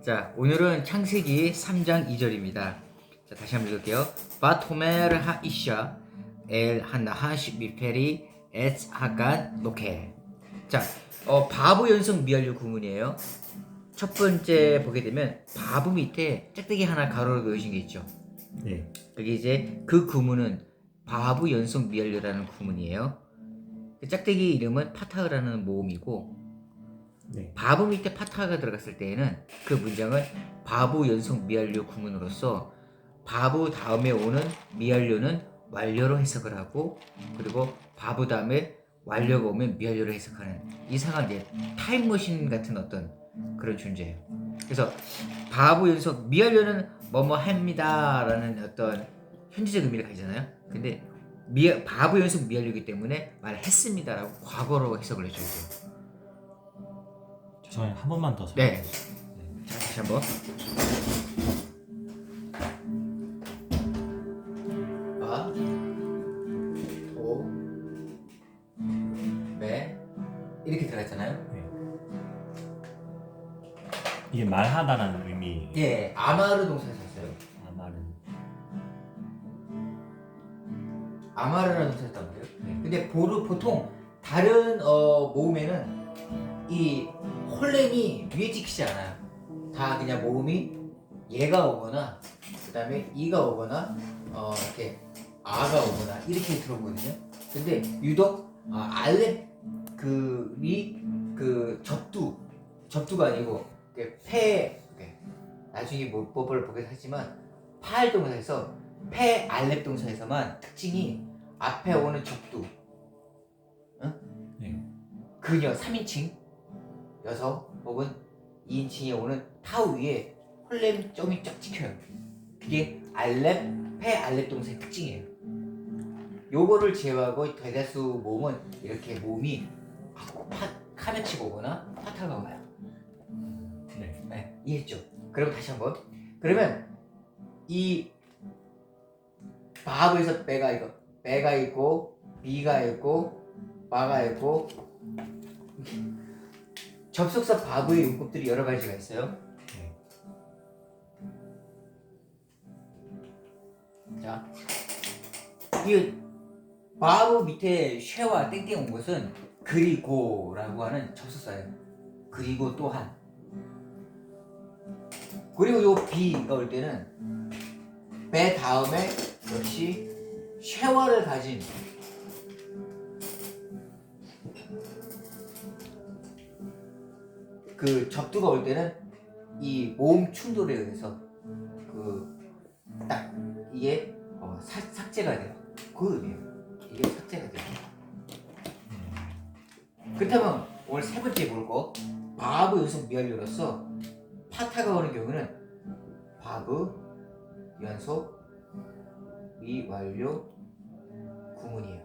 자, 오늘은 창세기 3장 2절입니다. 자, 다시 한번 읽을게요. 바토멜 하이샤 엘 하나하시 미페리 에츠 하간 노케. 자, 바보 연속 미완료 구문이에요. 첫 번째 보게 되면 바보 밑에 짝대기 하나 가로로 그어진 게 있죠. 네. 그게 이제 그 구문은 바보 연속 미완료라는 구문이에요. 그 짝대기 이름은 파타흐라는 모음이고, 네. 바보 밑에 파타가 들어갔을 때에는 그 문장을 바보 연속 미완료 구문으로서 바보 다음에 오는 미완료는 완료로 해석을 하고, 그리고 바보 다음에 완료가 오면 미완료로 해석하는 이상한 이제 타임머신 같은 어떤 그런 존재예요. 그래서 바보 연속 미완료는 뭐뭐 합니다라는 어떤 현재적 의미를 가지잖아요. 근데 바보 연속 미완료이기 때문에 말했습니다라고 과거로 해석을 해줘야 돼요. 저희 한 번만 더 네. 설명해 주세요. 네. 자, 다시 한번. 바, 도, 매 이렇게 들어갔잖아요. 네. 이게 말하다라는 의미. 예, 아마르 동사에서 썼어요. 말은. 아마르라는 동사에서 썼단 말이에요. 네. 근데 보통 다른 모음에는 이 홀렘이 위에 찍히지 않아요. 다 그냥 모음이 얘가 오거나 그 다음에 이가 오거나 이렇게 아가 오거나 이렇게 들어오거든요. 근데 유독 알렙 그 접두가 아니고 나중에 문법을 보게 하지만 파할 동사에서 패 알렙 동사에서만 특징이 앞에 오는 접두, 네. 그녀 3인칭 여성 혹은 2인칭에 오는 타우 위에 홀렘 점이 쫙 찍혀요. 그게 알렙, 패 알렙 동사의 특징이에요. 요거를 제외하고 대다수 모음은 이렇게 모음이 카메치가 오거나 파타가 와요. 네. 네, 이해했죠? 그럼 다시 한번. 그러면 이 바브에서 배가 있고 비가 있고 바가 있고 접속사 바브의 용법들이 여러 가지가 있어요. 네. 자, 이 바브 밑에 쉐와 땡땡 온 것은 그리고라고 하는 접속사예요. 그리고 또한. 그리고 요 비가 올 때는 배 다음에 역시 쉐와를 가진 그 접두가 올 때는 이 모음 충돌에 의해서 딱 이게 삭제가 돼요. 그 의미예요. 이게 삭제가 돼요. 그렇다면 오늘 세 번째 볼 거 바브 연속 미완료로서 파타가 오는 경우는 바브 연속 미완료 구문이에요.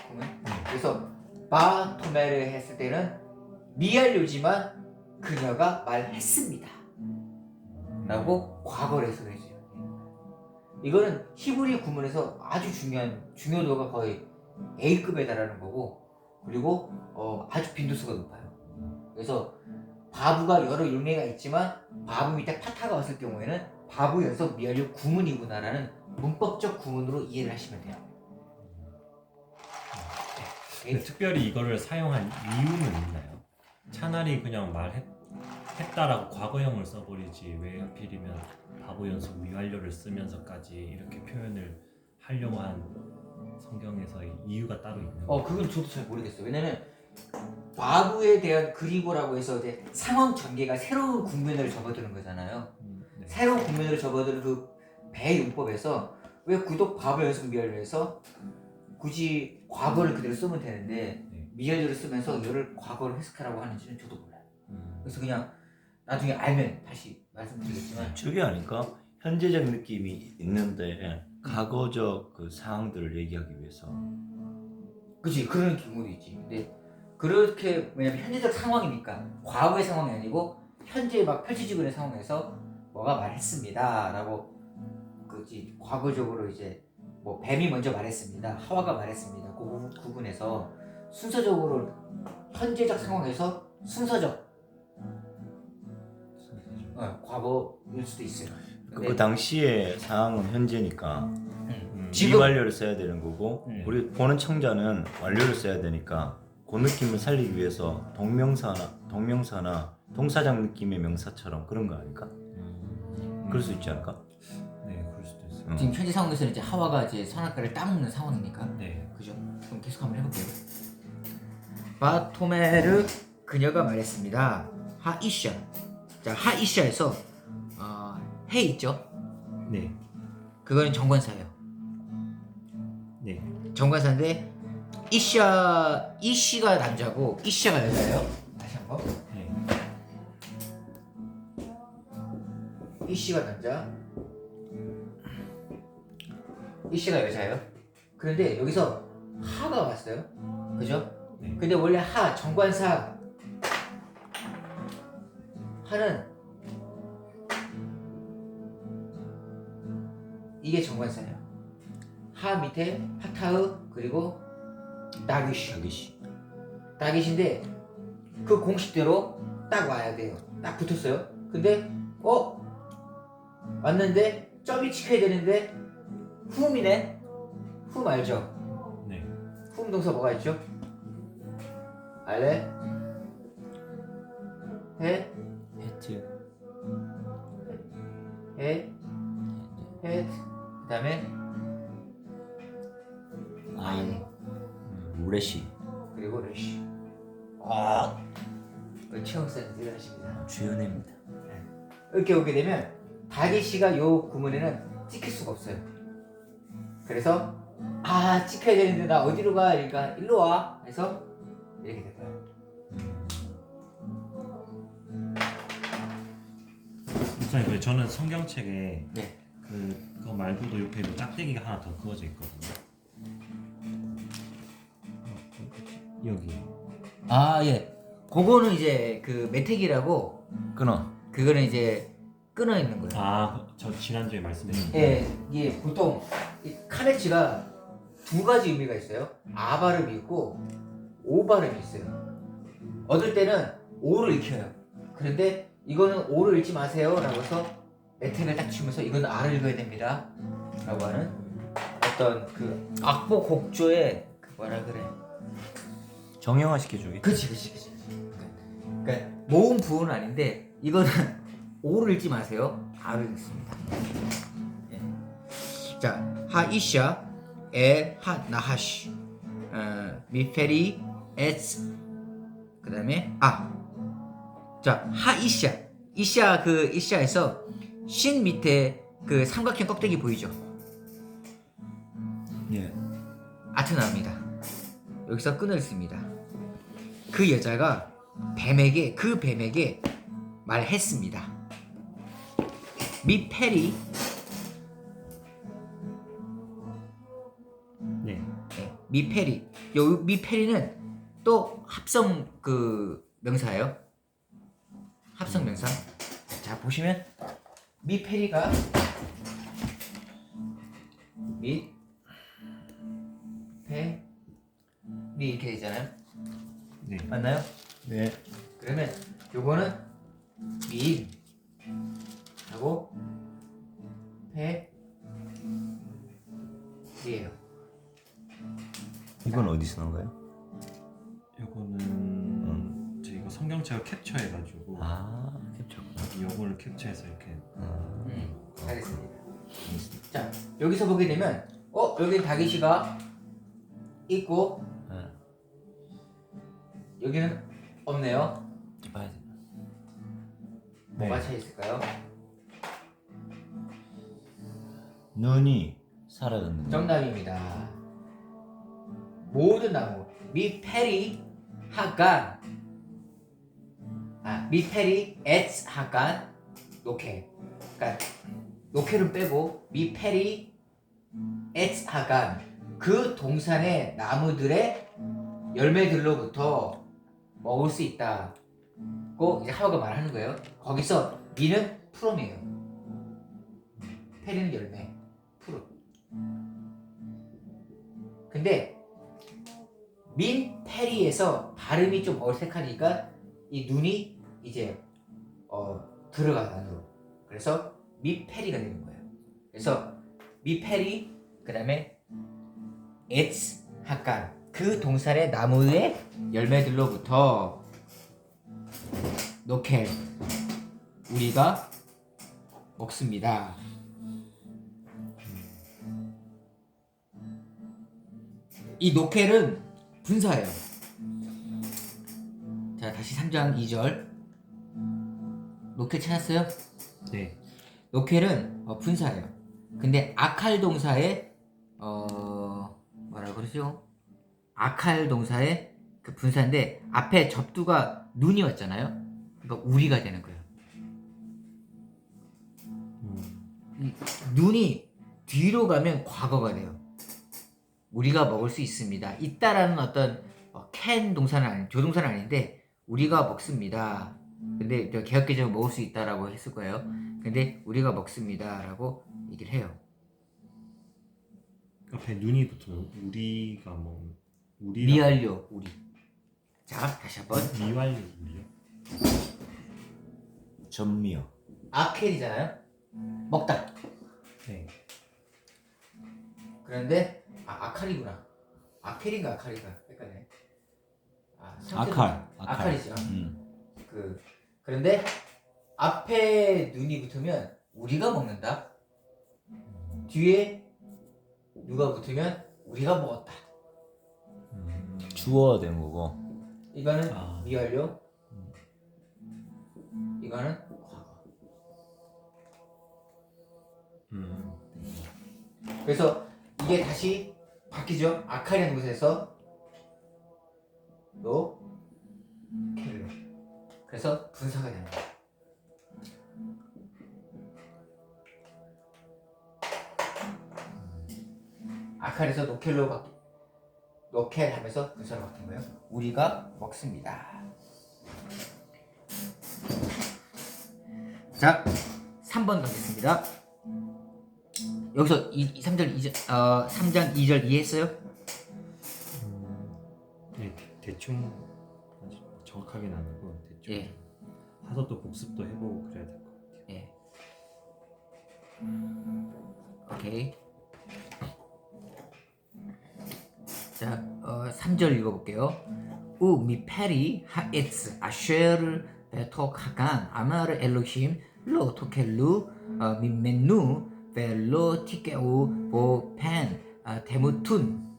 구문. 그래서 바토메를 했을 때는 미완료지만 그녀가 말했습니다 라고 과거를 해석해줘요. 이거는 히브리 구문에서 아주 중요도가 거의 A급에 달하는 거고, 그리고 아주 빈도수가 높아요. 그래서 바브가 여러 용례가 있지만 바브 밑에 파타가 왔을 경우에는 바브 연속 미완료 구문이구나라는 문법적 구문으로 이해를 하시면 돼요. 근데 특별히 이거를 사용한 이유는 있나요? 차라리 그냥 말했다라고 과거형을 써버리지 왜 하필이면 바보 연속 미완료를 쓰면서까지 이렇게 표현을 하려고 한 성경에서의 이유가 따로 있는 거예요? 그건 저도 잘 모르겠어요. 왜냐면 바브에 대한 그리고라고 해서 이제 상황 전개가 새로운 국면을 접어드는 거잖아요. 네. 새로운 국면을 접어드는 그 배 용법에서 왜 구독 바보 연속 미완료에서 굳이 과거를 그대로 쓰면 되는데 미완료를 쓰면서 이거를 과거로 해석하라고 하는지는 저도 몰라요. 그래서 그냥 나중에 알면 다시 말씀드리겠지만 저게 아닐까? 현재적 느낌이 있는데 과거적 그 상황들을 얘기하기 위해서. 그치, 그런 경우도 있지. 근데 그렇게 왜냐면 현재적 상황이니까 과거의 상황이 아니고 현재 막 펼쳐지고 있는 상황에서 뭐가 말했습니다 라고 그지 과거적으로 이제 뭐 뱀이 먼저 말했습니다, 하와가 말했습니다, 그 구분에서 순서적으로 현재적 상황에서 순서적 과거일 수도 있어요. 그 당시의 상황은 현재니까 지금 미완료를 써야 되는 거고 우리 보는 청자는 완료를 써야 되니까 그 느낌을 살리기 위해서 동명사나 동사장 느낌의 명사처럼 그런 거 아닐까? 그럴 수 있지 않을까? 네, 그럴 수도 있어요. 지금 현재 상황에서는 이제 하와가 이제 선악과를 따먹는 상황이니까. 네. 그죠? 그럼 계속 한번 해볼게요. 바토메르 그녀가 말했습니다. 하이샤. 자, 하이샤에서 해 있죠? 네. 그거는 정관사예요. 네. 정관사인데 이씨가 남자고 이샤가 여자예요. 다시 한번. 네. 이씨가 남자, 이씨가 여자예요. 그런데 여기서 하가 왔어요. 그죠? 네. 근데 원래 정관사 하는 이게 정관사예요. 하 밑에 하타흐 그리고 다기시. 다기시인데 그 공식대로 딱 와야 돼요. 딱 붙었어요. 근데 왔는데 점이 찍혀야 되는데 훔이네. 훔 알죠? 네. 훔 동사 뭐가 있죠? 알레 해 해트 그다음에 아인 레시 그리고 레시. 우리 최영선 대단하십니다. 주연입니다. 이렇게 오게 되면 다기시가 요 구문에는 찍힐 수가 없어요. 그래서 찍혀야 되는데 나 어디로 가? 그러니까 일로 와. 해서 이렇게 될까요? 목사님, 저는 성경책에 네. 그거 말고도 옆에도 짝대기가 하나 더 그어져 있거든요. 여기. 예. 그거는 이제 그 메택이라고 끊어. 그거는 이제 끊어 있는 거예요. 저 지난주에 말씀드린. 예, 이게 보통 이 카네치가 두 가지 의미가 있어요. 아 발음이 있고 오 발음이 있어요. 얻을 때는 오를 익혀요. 그런데 이거는 오를 읽지 마세요 라고 해서 메택을 딱 치면서 이거는 아를 읽어야 됩니다 라고 하는 어떤 그 악보 곡조의 그 뭐라 그래. 정형화 시켜주기. 그치. 그러니까 모음 부호는 아닌데 이거는 오를 읽지 마세요. 아를 읽습니다. 예. 자, 하이샤 엘 하나하시 미페리 에스 그다음에 자, 하이샤 이샤에서 신 밑에 그 삼각형 껍데기 보이죠? 예. 아트 나옵니다. 여기서 끈을 씁니다. 그 여자가 뱀에게 말했습니다. 미페리 네. 미페리. 요 미페리는 또 합성 그 명사예요. 합성 명사. 자, 보시면 미페리가 미 이렇게 되잖아요. 네. 맞나요? 네. 그러면 요거는 미 하고 페리예요. 이건 어디서 나온가요? 요거는 저희가 성경책을 캡처해가지고 캡처구나. 요거를 캡처해서 이렇게. 알겠습니다. 자, 여기서 보게 되면 여기 다기시가 있고 여기는 없네요. 봐야 돼. 뭐가 차 있을까요? 눈이 사라졌는데. 정답입니다. 모든 나무 미페리 하간 미페리 에츠 하간 노케. 그러니까 노케를 빼고 미페리 에츠 하간 그 동산의 나무들의 열매들로부터 먹을 수 있다고 이제 하와가 말하는 거예요. 거기서 미는 프롬이에요. 페리는 열매, 프롬. 근데 민 페리에서 발음이 좀 어색하니까 이 눈이 이제 들어가 안으로. 그래서 미페리가 되는 거예요. 그래서 미페리 그다음에 ets 하간 그 동산의 나무의 열매들로부터 노켈 우리가 먹습니다. 이 노켈은 분사예요. 자 다시 3장 2절 노켈 찾았어요? 네. 노켈은 분사예요. 근데 아칼 동사의 뭐라 그러죠? 아칼 동사의 그 분사인데 앞에 접두가 눈이 왔잖아요. 그러니까 우리가 되는 거예요. 이 눈이 뒤로 가면 과거가 돼요. 우리가 먹을 수 있습니다. 있다라는 어떤 can 동사는 아닌 조동사는 아닌데 우리가 먹습니다. 근데 개혁개정은 먹을 수 있다라고 했을 거예요. 근데 우리가 먹습니다라고 얘기를 해요. 앞에 눈이 붙으면 우리가 먹는 우리 미완료 우리. 자 다시 한번 미완료 우리요? 전미어. 아켈이잖아요. 먹다. 네. 그런데 아칼이구나. 아켈인가 아칼인가 헷갈리네. 아칼이죠. 그런데 앞에 눈이 붙으면 우리가 먹는다. 뒤에 누가 붙으면 우리가 먹었다. 주어가 된 거고. 이거는 아. 미완료. 이거는 과거. 그래서 이게 다시 바뀌죠. 아칼이라는 곳에서 노켈로. 그래서 분사가 되는 거예요. 아칼에서 노켈 하면서 분사로 바뀐 거예요. 우리가 먹습니다. 자, 3번 가겠습니다. 여기서 3장 2절 이해했어요? 네, 대충 정확하게는 아니고 대충 예. 하서 또 복습도 해보고 그래야 될 것 같아요. 예. 오케이. 자, 3절 읽어볼게요. 우 미페리 하에츠 아쉐르 베토카간 아마르 엘로힘 로 토켈루 민멘누 벨로 티케우 보펜 데무툰.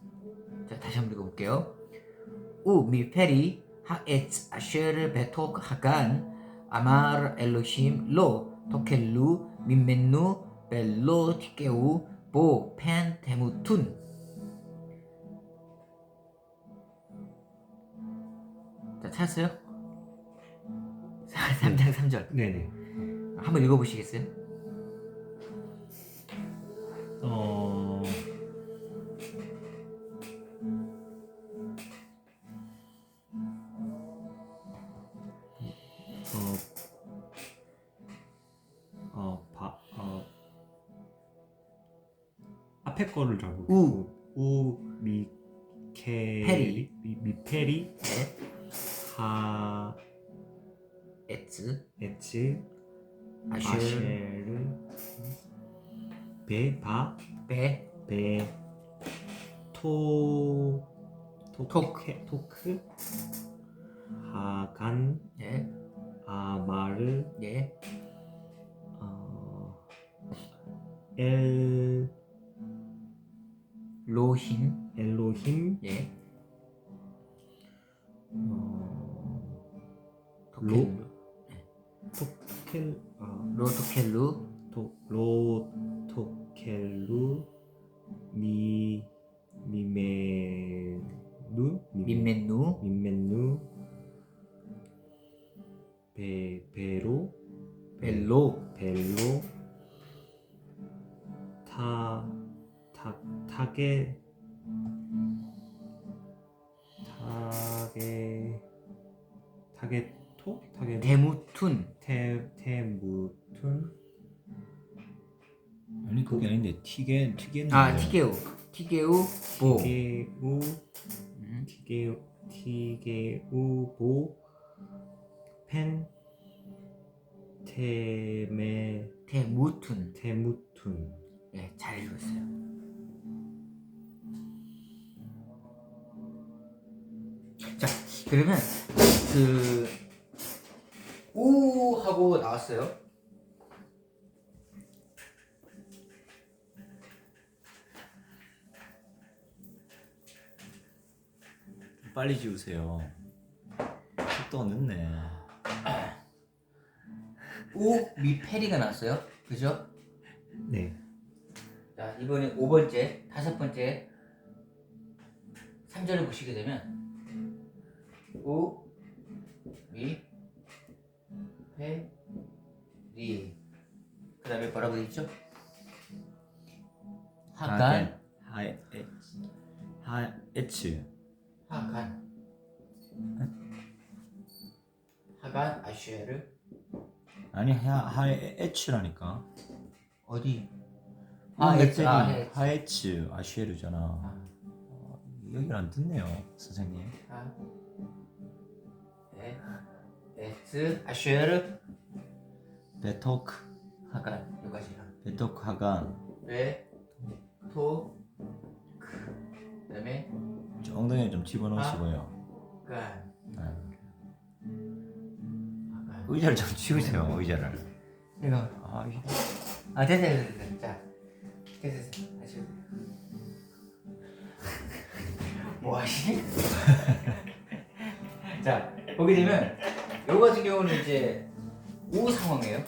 자 다시 한번 읽어볼게요. 우 미페리 하에츠 아쉐르 베토카간 아마르 엘로힘 로 토켈루 민멘누 벨로 티케우 보펜 데무툰. 자 찾았어요? 3장 3절 네네. 한번 읽어보시겠어요? 앞에 거를 잘 모르겠고 페리. 미페리 네. 하 에츠 에츠 아쉐르 아쉐르 베바 베 토크 하간 예. 아마르 예. 엘 로힘 엘로힘 예. 로 토켈루 토켈 로토켈루 로토켈루 민멘누 베로 벨로 타게 데무툰 테무툰 아니 그게 아닌데 티게는 티게우 보 티게우 보 펜 테무툰. 테무툰. 네, 잘 읽었어요. 자, 그러면 그 우 하고 나왔어요. 빨리 지우세요. 속도가 늦네. 우 미페리가 나왔어요. 그죠? 네. 자, 이번에 5번째, 5번째 3절을 보시게 되면 우, 미, 페, 리. 그 다음에 뭐라고 되어 있죠? 하간, 하에츠. 하간. 하간 아슈에르. 아니 하에츠라니까. 어디? 하에츠 하에츠. 하에츠 아슈에르잖아. 아, 여기를 안 듣네요, 선생님. 하, 에츠 아슈에르. 베토크 하간. 여기까지야. 베토크 하간. 레, 토, 크. 그 다음에 엉덩이에 좀 집어넣으시고요. 간. 네. 하간. 의자를 좀 치우세요, 의자를. 이거. 아, 됐어. 자, 됐어. 다시. 뭐 하시니? 자, 보게 되면 요거 같은 경우는 이제 우 상황이에요.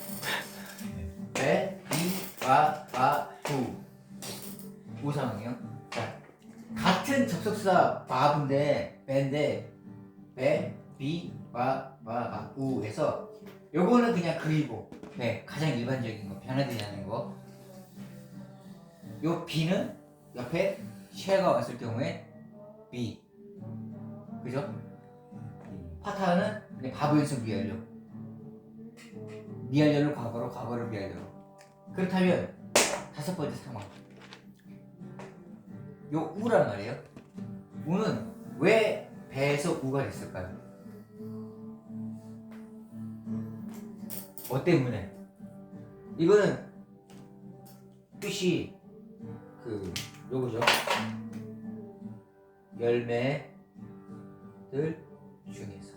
배, 이, 와, 우. 우 상황이에요. 자, 같은 접속사 바브인데 배인데 배, 비, 와, 우에서 요거는 그냥 그리고 배 가장 일반적인 거 변화되지 않는 거. 요 비는 옆에 쉐가 왔을 경우에 비, 그죠? 파타는 그냥 바보 연습 미완료. 미완료를 과거로, 과거를 미완료로. 그렇다면 5번째 상황. 요 우란 말이에요. 우는 왜 배에서 우가 됐을까요? 뭐 때문에? 이거는 뜻이 그 요거죠. 열매들 중에서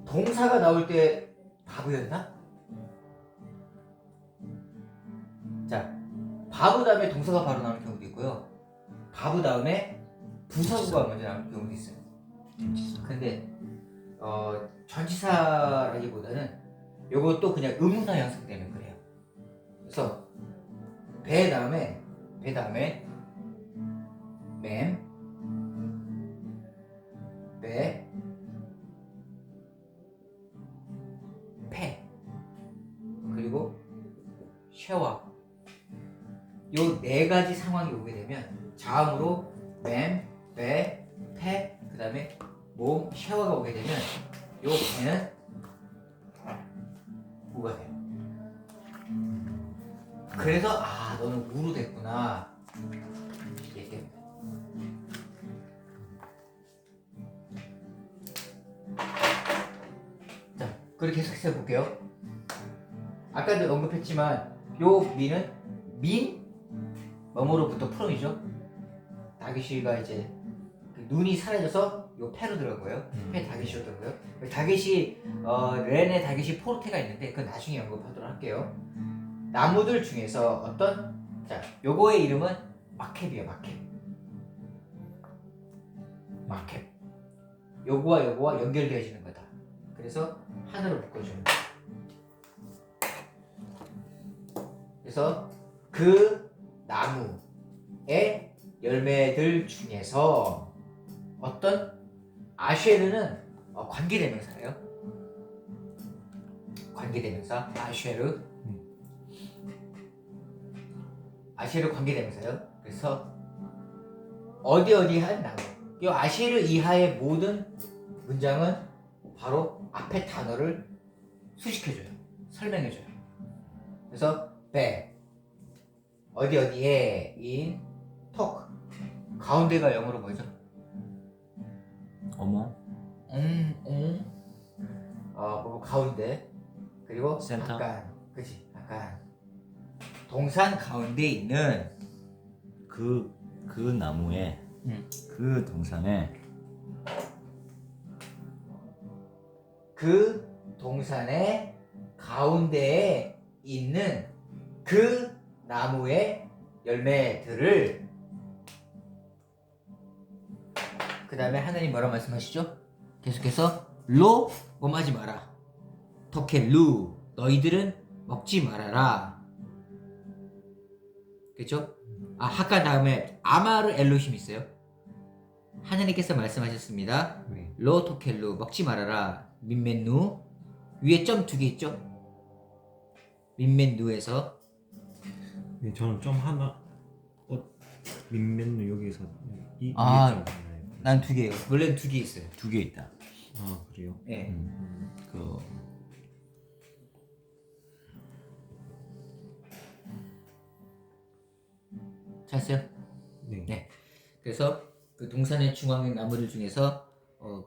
동사가 나올 때 바보였나? 자, 바보 다음에 동사가 바로 나오는 경우도 있고요. 바보 다음에 부사구가 먼저 나오는 경우도 있어요. 근데 전치사라기보다는 요것도 그냥 의문사 형성 때문에 그래요. 그래서 배 다음에 맴, 배, 패, 그리고 쉐와 요 4가지 상황이 오게 되면 자음으로 맴, 배, 패, 그 다음에 몸, 쉐와가 오게 되면 요 배는 우가 돼요. 그래서 너는 우로 됐구나 이게 때문에. 자, 그렇게 해석해 볼게요. 아까도 언급했지만 요 미는 민 뭐뭐로부터 프롬이죠. 다기시가 이제 그 눈이 사라져서 요 패로 들어가고요. 패 다기시였던 거요. 다기시 렌의 다기시 포르테가 있는데 그건 나중에 언급하도록 할게요. 나무들 중에서 어떤 요거의 이름은 마켓이에요. 마켓. 요거와 연결되어지는 거다. 그래서 하나로 묶어주는 거다. 그래서 그 나무의 열매들 중에서 어떤 아쉐르는 관계대명사예요. 관계대명사 아쉐르. 아쉐르 관계대명사예요. 그래서 어디한 나무. 이 아쉐르 이하의 모든 문장은 바로 앞에 단어를 수식해줘요. 설명해줘요. 그래서 배 어디에 in talk 가운데가 영어로 뭐죠? 어머 뭐 가운데 그리고 센터? 약간 그치 약간 동산 가운데 있는 그 나무에 그 동산에 그 동산의 가운데에 있는 그 나무의 열매들을 그 다음에 하나님 뭐라고 말씀하시죠? 계속해서 로 뭐하지 마라 토켈루 너희들은 먹지 말아라 그렇죠? 하까 다음에 아마르 엘로힘 있어요. 하나님께서 말씀하셨습니다. 네. 로 토켈루 먹지 말아라 민멘누 위에 점 2개 있죠? 민멘누에서 네, 저는 좀 하나 민면누 여기서 이 아, 좀 하나요? 난 2개예요. 원래는 2개 있어요. 2개 있다. 아 그래요? 예. 그 찾았어요? 네. 네. 그래서 그 동산의 중앙의 나무들 중에서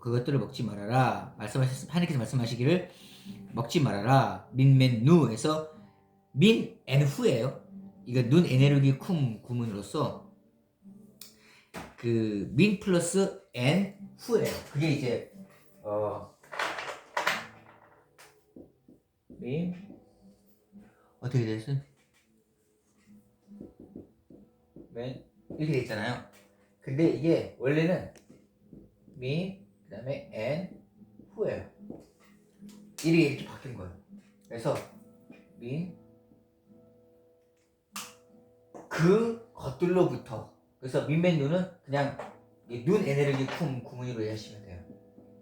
그것들을 먹지 말아라. 하나님께서 말씀하시기를 먹지 말아라. 민멘누에서 민 엔후예요. 이거 눈 에네르기 쿰 구문으로서 그 민 플러스 엔 후예요. 그게 이제 민 어떻게 됐어? 맨 이렇게 돼 있잖아요. 근데 이게 원래는 민 그다음에 엔 후예요. 이렇게 바뀐 거예요. 그래서 민 그 것들로부터 그래서 민맨누는 그냥 눈 에네르기 쿰 구문으로 이해하시면 돼요.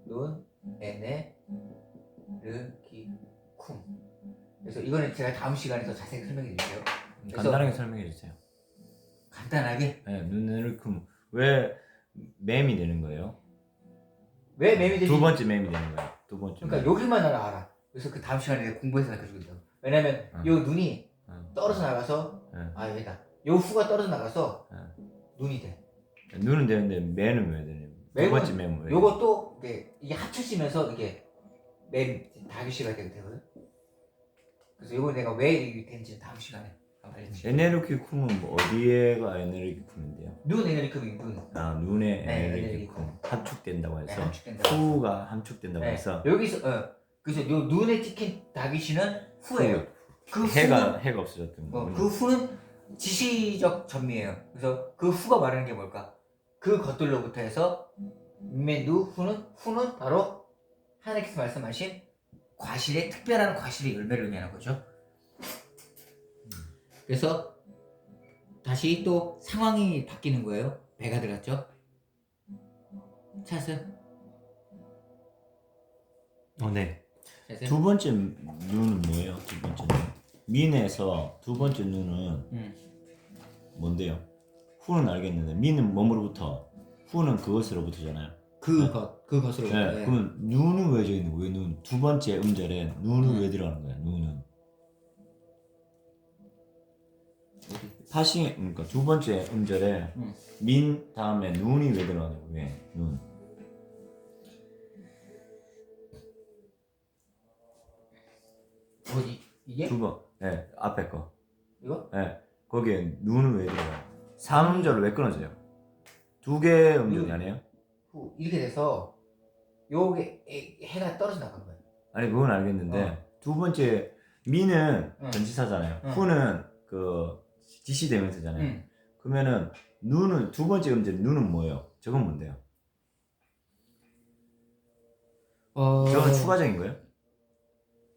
눈 에네르기 쿰. 그래서 이거는 제가 다음 시간에 더 자세히 설명해 드릴게요. 간단하게 설명해 주세요. 간단하게 네, 눈을 왜 맴이 되는 거예요? 왜 매미 되지? 두 번째 맴이 되는 거예요. 두 번째. 그러니까 여기만 알아. 그래서 그 다음 시간에 내가 공부해서 가르쳐준다. 왜냐면 요 눈이 떨어져 나가서 여기다. 요 후가 떨어져 나가서 눈이 돼. 눈은 되는데 매는 왜 되냐? 두 번째 맴은 왜? 요것도 이게 합쳐지면서 이게 다규시가 되거든. 그래서 요거 내가 왜 이렇게 된지 다음 시간에 알려줄게. 에네르기 쿰은 뭐 어디에가 에네르기 쿰인데요? 눈 에너지급이 눈. 눈의 네, 에네르기 에네르기 쿰 함축된다고 네, 해서 함축된다. 후가 함축된다고 네, 해서 여기서 그래서 요 눈에 찍힌 다규시는 후예요. 그 해가 없어졌던 거. 그 후는 지시적 전미예요. 그래서 그 후가 말하는 게 뭘까? 그 것들로부터 해서 민맨누 후는 바로 하나님께서 말씀하신 과실의 특별한 과실의 열매를 의미하는 거죠. 그래서 다시 또 상황이 바뀌는 거예요. 배가 들어갔죠. 찾았어요? 네. 찾았어요? 두 번째 눈은 뭐예요? 두 번째 눈. 민에서 두 번째 눈은 뭔데요? 후는 알겠는데 민은 뭐로부터? 후는 그것으로부터잖아요. 그것으로. 네. 그러면 눈은 왜 저기 있는 거예요? 왜 눈? 두 번째 음절에 눈은 왜 들어가는 거야? 눈은. 파싱 그러니까 두 번째 음절에 민 다음에 눈이 왜 들어가냐고 왜 눈? 어디 이게? 두 번. 네 앞에 거. 이거? 네 거기에 눈은 왜 들어가요? 3음절을 왜 끊어져요? 두 개의 음절이 아니에요? 후 이렇게 돼서 요게 해가 떨어져 나간 거예요. 아니 그건 알겠는데 두 번째 민은 응. 전치사잖아요. 응. 후는 그 지시대명사잖아요. 그러면은 눈은 두 번째 음절 눈은 뭐예요? 저건 뭔데요? 저건 추가적인 거예요?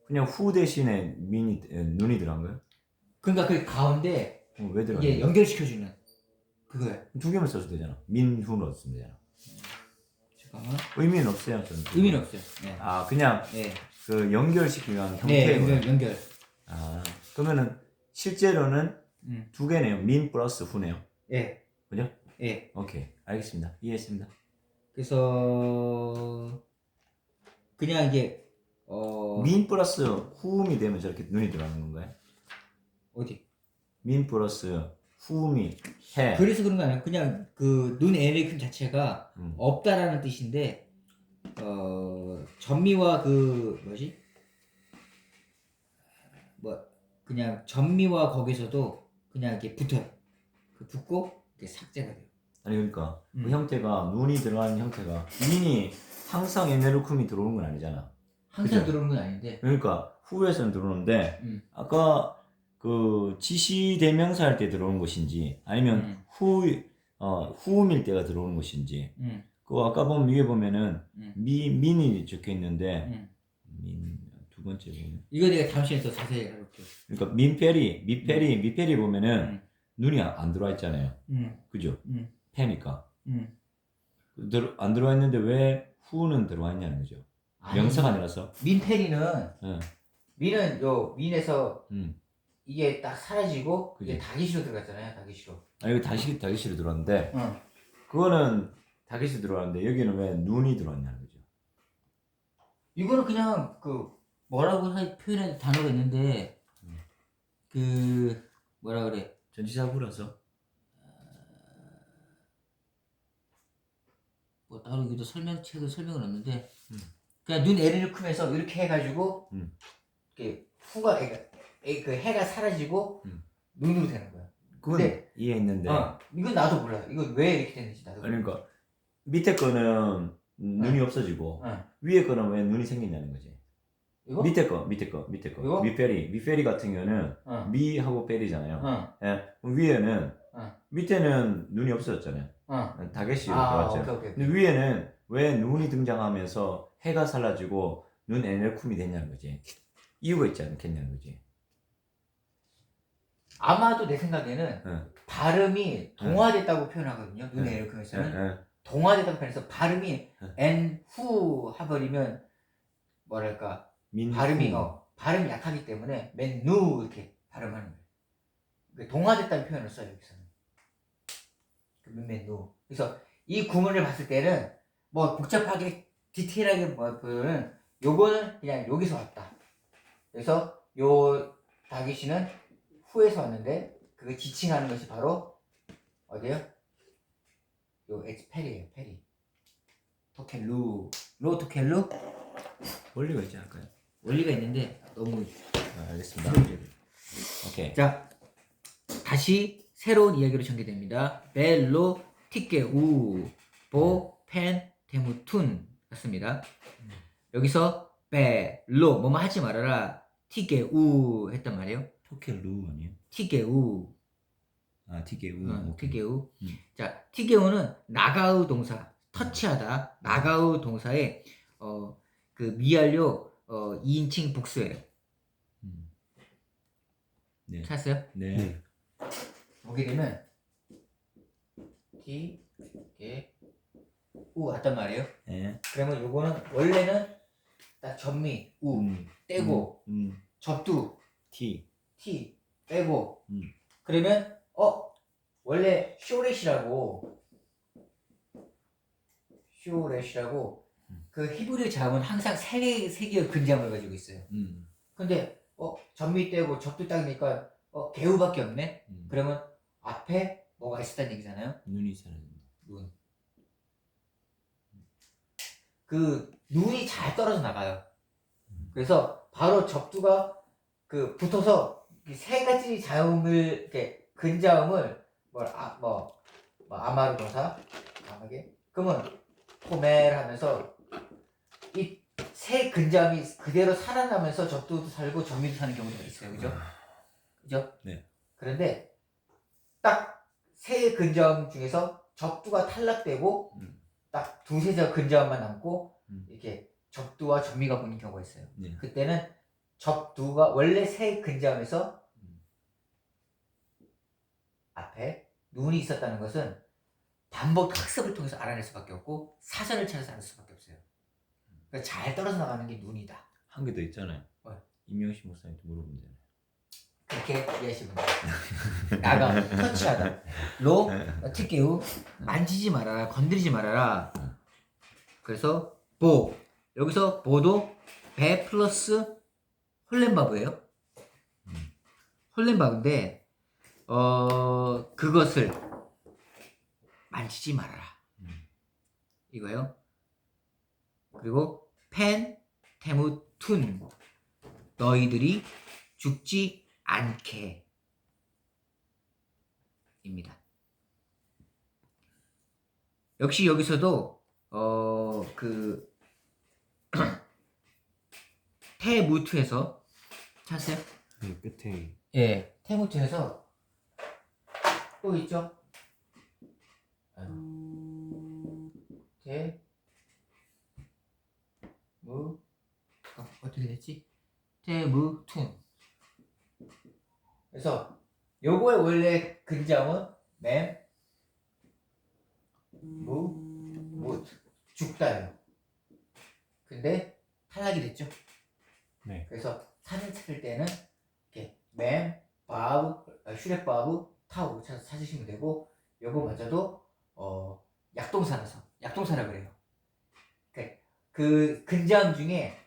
그냥 후 대신에 눈이 들어간 거예요? 그러니까 그 가운데 왜 들어간 이게 거예요? 연결시켜주는 그거야. 두 개만 써도 되잖아. 민후로 쓰면 되잖아. 잠깐만. 의미는 없어요. 저는. 의미는 없어요. 네. 그냥 네. 그 연결시키기 위한 네, 형태의 거예요. 연결. 그러면은 실제로는 두 개네요. 민 플러스 후네요. 예. 그죠? 예. 오케이. 알겠습니다. 이해했습니다. 그래서 그냥 이게 민 플러스 후음이 되면 저렇게 눈이 들어가는 건가요? 어디? 민 플러스 후음이 해. 그래서 그런 거 아니야. 그냥 그 눈 에너지 자체가 없다라는 뜻인데 전미와 그 뭐지? 뭐 그냥 전미와 거기서도 그냥 이렇게 붙어요. 그 붙고 이렇게 삭제가 돼요. 아니 그러니까 그 음. 형태가 눈이 들어가는 형태가 민이 항상 에네르쿰이 들어오는 건 아니잖아. 항상 그죠? 들어오는 건 아닌데. 그러니까 후에서는 들어오는데 아까 그 지시 대명사 할 때 들어오는 것인지 아니면 후음일 때가 들어오는 것인지 그 아까 보면 위에 보면은 민이 적혀 있는데 민 두 번째 보면 이거 내가 다음 시간에 더 자세히 해볼게요. 그러니까 미페리 보면은 눈이 안 들어와 있잖아요. 그죠? 패니까 안 들어와 있는데 왜 후는 들어와 있냐는 거죠. 아니, 명사가 아니라서. 민페리는 예. 민은 요 민에서 음. 이게 딱 사라지고 그지. 이게 다기시로 들어갔잖아요. 다기시로. 아 이거 다기시로 들어왔는데 응. 그거는 다기시 들어왔는데 여기는 왜 눈이 들어왔냐는 거죠. 이거는 그냥 그 뭐라고 표현할 단어가 있는데 그 뭐라 그래? 전치사구라서. 뭐 따로 여기도 책에 설명은 없는데 그냥 눈 에르르큼에서 이렇게 해가지고 이렇게 후가 그 해가 사라지고 눈으로 되는 거야. 그건 근데 이해했는데. 이건 나도 몰라. 이건 왜 이렇게 됐는지 나도 몰라. 그러니까 밑에 거는 눈이 없어지고 위에 거는 왜 눈이 생긴다는 거지. 이거? 밑에 거. 이거? 미페리 같은 경우는 미하고 페리잖아요. 예. 그럼 위에는 밑에는 눈이 없어졌잖아요. 다게시로 들어왔죠. 오케이. 근데 위에는 왜 눈이 등장하면서 해가 사라지고 눈 에네르쿰이 됐냐는 거지. 이유가 있지 않겠냐는 거지. 아마도 내 생각에는 발음이 동화됐다고 표현하거든요. 눈 에르르큼에서는 동화됐다고 표현해서 발음이 후 해버리면 뭐랄까 발음이 약하기 때문에 맨누 이렇게 발음하는 거예요. 그러니까 동화됐다는 표현을 써요 여기서는. 맨누. 그래서 이 구문을 봤을 때는 뭐 복잡하게 디테일하게 보면 요거는 그냥 여기서 왔다. 그래서 요 다기시는 후에서 왔는데 그걸 지칭하는 것이 바로 어디요? 요 페리예요. 페리. 토켈루. 로 토켈루? 원리가 있지 않을까요? 원리가 있는데 너무 알겠습니다. 오케이. 자, 다시 새로운 이야기로 전개됩니다. 벨로 티케우 보펜 데무툰 같습니다. 여기서 벨로 뭐뭐 하지 말아라 티케우 했단 말이에요. 토켈루 아니에요? 티케우. 티게우. 티게우. 자, 티게우는 나가우 동사, 터치하다, 나가우 동사의 그 미완료 2인칭 복수예요. 네. 찾았어요? 네. 보게 되면 티게우 왔단 말이에요. 네. 그러면 요거는 원래는 딱 전미 우 떼고 접두 티 빼고 그러면 원래 쇼렛이라고 그 히브리 자음은 항상 세 개의 근자음을 가지고 있어요. 근데 전미 떼고 접두 딱이니까 개우밖에 없네. 그러면 앞에 뭐가 있었다는 얘기잖아요. 눈이 사라진다. 눈. 그 눈이 잘 떨어져 나가요. 그래서 바로 접두가 그 붙어서 이 세 가지 자음을 이렇게 근자음을 아마르 동사 강하게 그러면 포멜 하면서 이 세 근자음이 그대로 살아나면서 접두도 살고 전미도 사는 경우가 있어요. 그죠? 네. 그런데 딱 세 근자음 중에서 접두가 탈락되고 딱 두세 근자음만 남고 이렇게 접두와 전미가 붙는 경우가 있어요. 네. 그때는 접두가 원래 세 근자음에서 앞에 눈이 있었다는 것은 반복 학습을 통해서 알아낼 수밖에 없고 사전을 찾아서 알 수밖에 없어요. 그러니까 잘 떨어져 나가는 게 눈이다. 한 개 더 있잖아요. 임영식 목사님한테 물어보면 되잖아요. 그렇게 이해하시면 돼요. 나가 터치하다. 로 티게우 만지지 말아라, 건드리지 말아라. 그래서 보 여기서 보도 배 플러스 홀렌바브예요. 홀렌바브인데 그것을 만지지 말아라. 이거요. 그리고 펜 테무툰 너희들이 죽지 않게 입니다. 역시 여기서도 그 테무투에서 찾으세요? 그 끝에 예, 테무투에서 또 있죠? 어떻게 됐지? 테무툰. 그래서 요거의 원래 근자음은 죽다예요. 근데 탈락이 됐죠. 네. 그래서 산을 찾을 때는 이렇게 슈렉바브 타우 찾으시면 되고, 요거마저도 약동사라 그래요. 그 근자음 중에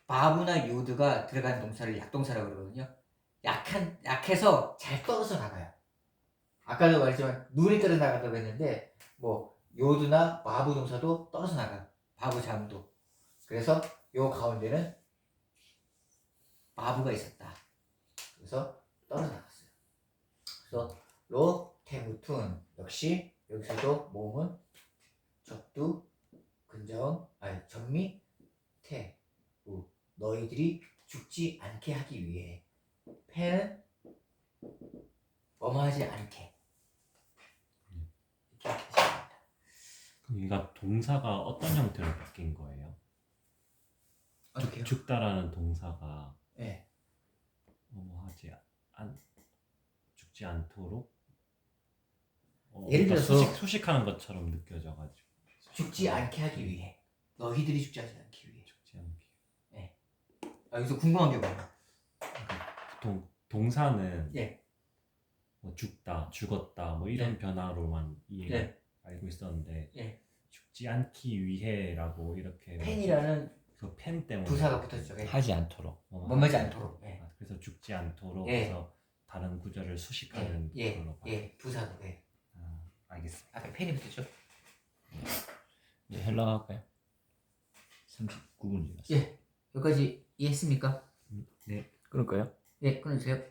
바브나 요드가 들어간 동사를 약동사라고 그러거든요. 약해서 잘 떨어져 나가요. 아까도 말했지만 눈이 떨어져 나간다고 했는데 뭐 요드나 바브 동사도 떨어져 나가요. 바브 자음도. 그래서 요 가운데는 바브가 있었다. 그래서 떨어져 나갔어요. 그래서 테무툰 역시 여기서도 모음은 적두 근자음 전미 너희들이 죽지 않게 하기 위해 펜은 뭐뭐하지 않게 이렇게 하시면 됩니다. 그러니까 동사가 어떤 형태로 바뀐 거예요? 어떻게요? 죽다라는 동사가 네. 죽지 않도록 예를 들어서 수식하는 것처럼 느껴져가지고 죽지 않게 하기 위해 너희들이 죽지 않기 위해 죽지 않게. 여기서 궁금한 게 뭐예요? 보통 동사는 예. 뭐 죽다, 죽었다 뭐 이런 네. 변화로만 네. 알고 있었는데 예. 죽지 않기 위해라고 이렇게 펜이라는 그 펜 때문에 부사가 붙었죠. 예. 하지 않도록. 뭐뭐하지 않도록. 예. 그래서 죽지 않도록 예. 해서 다른 구절을 수식하는 걸로 부사도. 예. 알겠습니다. 앞에 펜이 붙었죠. 이제 헬라 할까요? 39분 지났어요. 예. 여기까지 이해했습니까? 네. 그럴까요? 예, 끊어주세요.